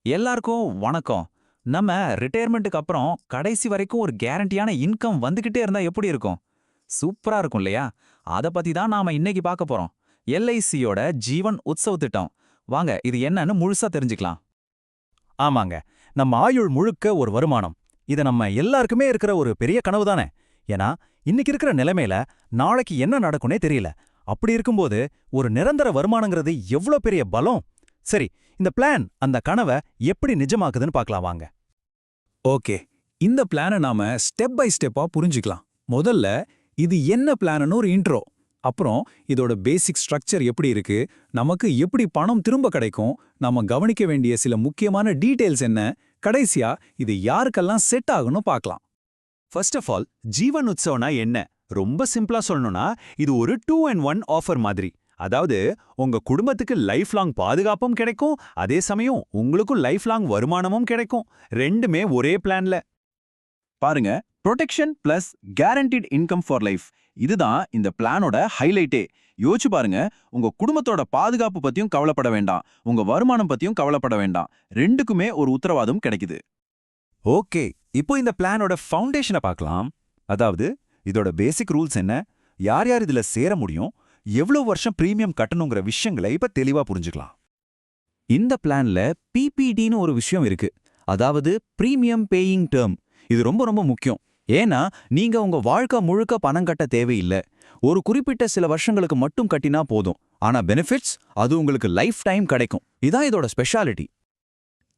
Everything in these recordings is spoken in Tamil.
எல்லாருக்கும் வணக்கம். நம்ம ரிட்டையர்மெண்ட்டுக்கு அப்புறம் கடைசி வரைக்கும் ஒரு கேரண்டியான இன்கம் வந்துகிட்டே இருந்தா எப்படி இருக்கும்? சூப்பரா இருக்கும் இல்லையா? அத பத்தி தான் நாம இன்னைக்கு பார்க்க போறோம். எல்ஐசியோட ஜீவன் உத்சவ் திட்டம். வாங்க இது என்னன்னு முழுசா தெரிஞ்சுக்கலாம். ஆமாங்க. நம்ம ஆயுள் முழுக்க ஒரு வருமானம். இது நம்ம எல்லாருக்குமே இருக்கிற ஒரு பெரிய கனவு தானே. ஏன்னா இன்னைக்கு இருக்கிற நிலைமையில நாளைக்கு என்ன நடக்கும்னே தெரியல. அப்படி இருக்கும்போது ஒரு நிரந்தர வருமானங்கிறது எவ்ளோ பெரிய பலம். சரி, இந்த பிளான் அந்த கனவை எப்படி நிஜமாக்குதுன்னு பார்க்கலாம் வாங்க. ஓகே, இந்த பிளானை நாம ஸ்டெப் பை ஸ்டெப்பா புரிஞ்சுக்கலாம். முதல்ல இது என்ன பிளான்னு ஒரு இன்ட்ரோ. அப்புறம் இதோட பேசிக் ஸ்ட்ரக்சர் எப்படி இருக்கு, நமக்கு எப்படி பணம் திரும்ப கிடைக்கும், நாம கவனிக்க வேண்டிய சில முக்கியமான டீடைல்ஸ் என்ன, கடைசியா இது யாருக்கெல்லாம் செட் ஆகும்னு பார்க்கலாம். ஃபர்ஸ்ட் ஆஃப் ஆல், ஜீவன் உத்சவனா என்ன? ரொம்ப சிம்பிளா சொல்லணும்னா இது ஒரு 2-in-1 ஆஃபர் மாதிரி. அதாவது உங்க குடும்பத்துக்கு லைஃப் லாங் பாதுகாப்பும் கிடைக்கும், அதே சமயம் உங்களுக்கும் லைஃப் லாங் வருமானமும் கிடைக்கும். ரெண்டுமே ஒரே பிளான்ல. பாருங்க, protection plus guaranteed income for life, இதுதான் இந்த பிளானோட ஹைலைட்டே. யோசிச்சு பாருங்க, உங்க குடும்பத்தோட பாதுகாப்பு பத்தியும் கவலைப்பட வேண்டாம், உங்க வருமானம் பத்தியும் கவலைப்பட வேண்டாம். ரெண்டுக்குமே ஒரு உத்தரவாதம் கிடைக்குது. ஓகே, இப்போ இந்த பிளானோட ஃபவுண்டேஷனை பார்க்கலாம். அதாவது இதோட பேசிக் ரூல்ஸ் என்ன, யார் யார் இதுல சேர முடியும், எவ்வளவு வருஷம் பிரீமியம் கட்டணுங்கிற விஷயங்களை இப்ப தெளிவா புரிஞ்சுக்கலாம். இந்த பிளான்ல பிபிடின்னு ஒரு விஷயம் இருக்கு. அதாவது பிரீமியம் பேயிங் டேர்ம். இது ரொம்ப ரொம்ப முக்கியம். ஏன்னா நீங்க உங்க வாழ்க்கை முழுக்க பணம் கட்ட தேவையில்லை. ஒரு குறிப்பிட்ட சில வருஷங்களுக்கு மட்டும் கட்டினா போதும். ஆனா பெனிஃபிட்ஸ் அது உங்களுக்கு லைஃப் டைம் கிடைக்கும். இதான் இதோட ஸ்பெஷாலிட்டி.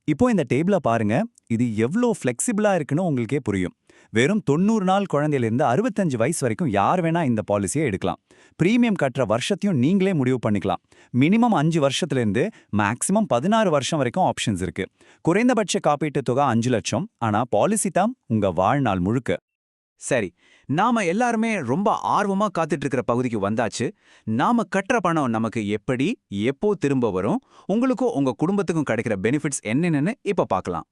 இப்போ இந்த டேபிள பாருங்க, இது எவ்ளோ ஃப்ளெக்சிபிளா இருக்குன்னு உங்களுக்கே புரியும். வெறும் 90 நாள் குழந்தையிலிருந்து 65 வயசு வரைக்கும் யார் வேணா இந்த பாலிசியை எடுக்கலாம். பிரீமியம் கட்டுற வருஷத்தையும் நீங்களே முடிவு பண்ணிக்கலாம். மினிமம் 5 வருஷத்துலேருந்து மேக்ஸிமம் 16 வருஷம் வரைக்கும் ஆப்ஷன்ஸ் இருக்கு. குறைந்தபட்ச காப்பீட்டு தொகை 5 லட்சம். ஆனா பாலிசி தான் உங்க வாழ்நாள் முழுக்க. சரி, நாம எல்லாருமே ரொம்ப ஆர்வமா காத்துட்டு இருக்கிற பகுதிக்கு வந்தாச்சு. நாம கட்டுற பணம் நமக்கு எப்படி எப்போ திரும்ப வரும், உங்களுக்கும் உங்க குடும்பத்துக்கும் கிடைக்கிற பெனிஃபிட்ஸ் என்னென்னு இப்ப பார்க்கலாம்.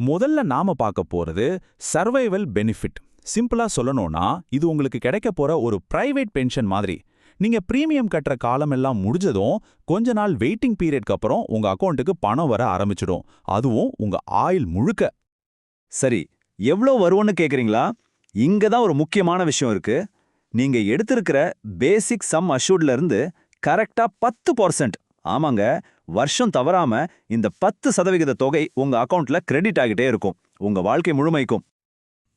முதல்ல நாம பார்க்க போறது சர்வைவல் பெனிஃபிட். சிம்பிளா சொல்லணும்னா இது உங்களுக்கு கிடைக்க போற ஒரு பிரைவேட் பென்ஷன் மாதிரி. நீங்க பிரீமியம் கட்டுற காலம் எல்லாம் முடிஞ்சதும் கொஞ்ச நாள் வெயிட்டிங் பீரியட்க்கு அப்புறம் உங்க அக்கௌண்ட்டுக்கு பணம் வர ஆரம்பிச்சிடும். அதுவும் உங்க ஆயுள் முழுக்க. சரி, எவ்வளோ வரும்னு கேக்குறீங்களா? இங்க தான் ஒரு முக்கியமான விஷயம் இருக்கு. நீங்க எடுத்திருக்கிற பேசிக் சம் அஷ்யூர்ட்ல இருந்து கரெக்டா 10%, ஆமாங்க, வருஷம் தவறாம இந்த 10% தொகை உங்க அக்கவுண்ட்ல கிரெடிட் ஆகிட்டே இருக்கும், உங்க வாழ்க்கை முழுமைக்கும்.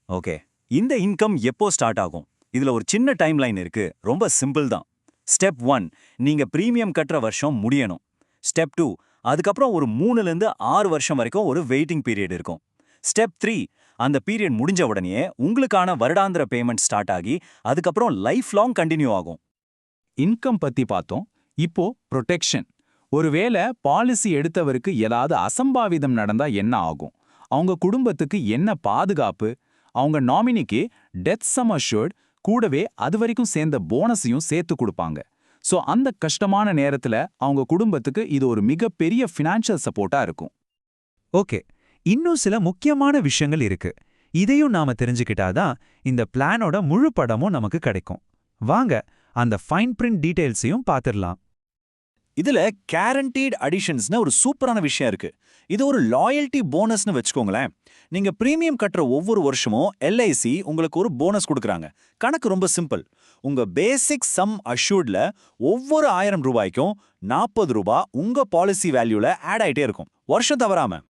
ஓகே, இந்த இன்கம் எப்போ ஸ்டார்ட் ஆகும்? இதுல ஒரு சின்ன டைம் லைன் இருக்கு. ரொம்ப சிம்பிள் தான். ஸ்டெப் 1, நீங்க பிரீமியம் கட்டுற வருஷம் முடியணும். ஸ்டெப் 2, அதுக்கப்புறம் ஒரு 3லேருந்து 6 வருஷம் வரைக்கும் ஒரு வெயிட்டிங் பீரியட் இருக்கும். ஸ்டெப் 3, அந்த பீரியட் முடிஞ்ச உடனே உங்களுக்கான வருடாந்திர பேமெண்ட் ஸ்டார்ட் ஆகி அதுக்கப்புறம் லைஃப் லாங் கண்டினியூ ஆகும். இன்கம் பத்தி பார்த்தோம். இப்போ ப்ரொடெக்ஷன். ஒருவேளை பாலிசி எடுத்தவருக்கு ஏதாவது அசம்பாவிதம் நடந்தா என்ன ஆகும், அவங்க குடும்பத்துக்கு என்ன பாதுகாப்பு, அவங்க நாமினிக்கு டெத் சம் அஷ்யூர்ட் கூடவே அது வரைக்கும் சேர்ந்த போனஸையும் சேர்த்து கொடுப்பாங்க. ஸோ அந்த கஷ்டமான நேரத்துல அவங்க குடும்பத்துக்கு இது ஒரு மிகப்பெரிய ஃபினான்ஷியல் சப்போர்ட்டா இருக்கும். ஓகே, இன்னும் சில முக்கியமான விஷயங்கள் இருக்கு. இதையும் நாம தெரிஞ்சுக்கிட்டாதான் இந்த பிளானோட முழு படமும் நமக்கு கிடைக்கும். வாங்க அந்த ஃபைன் பிரிண்ட் டீடைல்ஸையும் பார்த்துடலாம். இதுல கேரண்டீட் அடிஷன்ஸ்னு ஒரு சூப்பரான விஷயம் இருக்கு. இது ஒரு லாயல்ட்டி போனஸ்னு வச்சுக்கோங்களேன். நீங்க பிரீமியம் கட்டுற ஒவ்வொரு வருஷமும் எல்ஐசி உங்களுக்கு ஒரு போனஸ் கொடுக்குறாங்க. கணக்கு ரொம்ப சிம்பிள். உங்க பேசிக் சம் அஷ்யூர்ட்ல ஒவ்வொரு 1000 ரூபாய்க்கும் 40 ரூபாய் உங்க பாலிசி வேல்யூல ஆட் ஆயிட்டே இருக்கும், வருஷம் தவறாம.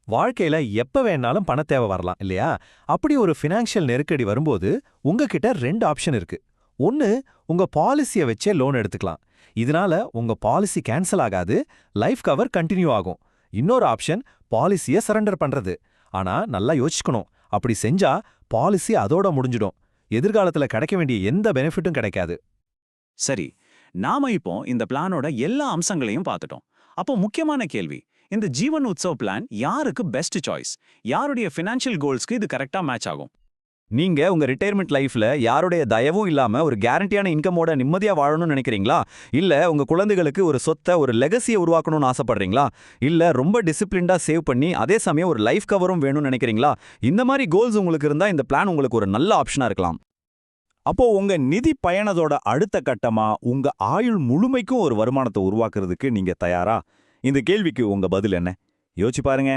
வாழ்க்கையில எப்ப வேணாலும் பண தேவை வரலாம் இல்லையா? அப்படி ஒரு ஃபினான்ஷியல் நெருக்கடி வரும்போது உங்ககிட்ட 2 ஆப்ஷன் இருக்கு. ஒன்னு, உங்க பாலிசியை வச்சே லோன் எடுத்துக்கலாம். இதனால உங்க பாலிசி கேன்சல் ஆகாது, லைஃப் கவர் கண்டினியூ ஆகும். இன்னொரு ஆப்ஷன், பாலிசியை சரண்டர் பண்றது. ஆனா நல்லா யோசிக்கணும், அப்படி செஞ்சா பாலிசி அதோட முடிஞ்சிடும். எதிர்காலத்துல கிடைக்க வேண்டிய எந்த பெனிஃபிட்டும் கிடைக்காது. சரி, நாம இப்போ இந்த பிளானோட எல்லா அம்சங்களையும் பார்த்துட்டோம். அப்போ முக்கியமான கேள்வி, இந்த ஜீவன் உத்சவ் பிளான் யாருக்கு பெஸ்ட் சாய்ஸ்? யாருடைய ஃபினான்ஷியல் கோல்ஸ்க்கு இது கரெக்டா மேட்ச் ஆகும்? நீங்க உங்க ரிட்டையர்மெண்ட் லைஃப்ல யாருடைய தயவும் இல்லாம ஒரு கேரண்டியான இன்கமோட நிம்மதியா வாழணும்னு நினைக்கிறீங்களா? இல்ல உங்க குழந்தைகளுக்கு ஒரு சொத்தை, ஒரு லெகசியை உருவாக்கணும்னு ஆசைப்படுறீங்களா? இல்ல ரொம்ப டிசிப்ளின்டா சேவ் பண்ணி அதே சமயம் ஒரு லைஃப் கவரும் வேணும்னு நினைக்கிறீங்களா? இந்த மாதிரி கோல்ஸ் உங்களுக்கு இருந்தா இந்த பிளான் உங்களுக்கு ஒரு நல்ல ஆப்ஷனா இருக்கலாம். அப்போ உங்க நிதி பயணத்தோட அடுத்த கட்டமா உங்க ஆயுள் முழுமைக்கும் ஒரு வருமானத்தை உருவாக்குறதுக்கு நீங்க தயாரா? இந்த கேள்விக்கு உங்க பதில் என்ன? யோசிச்சு பாருங்க.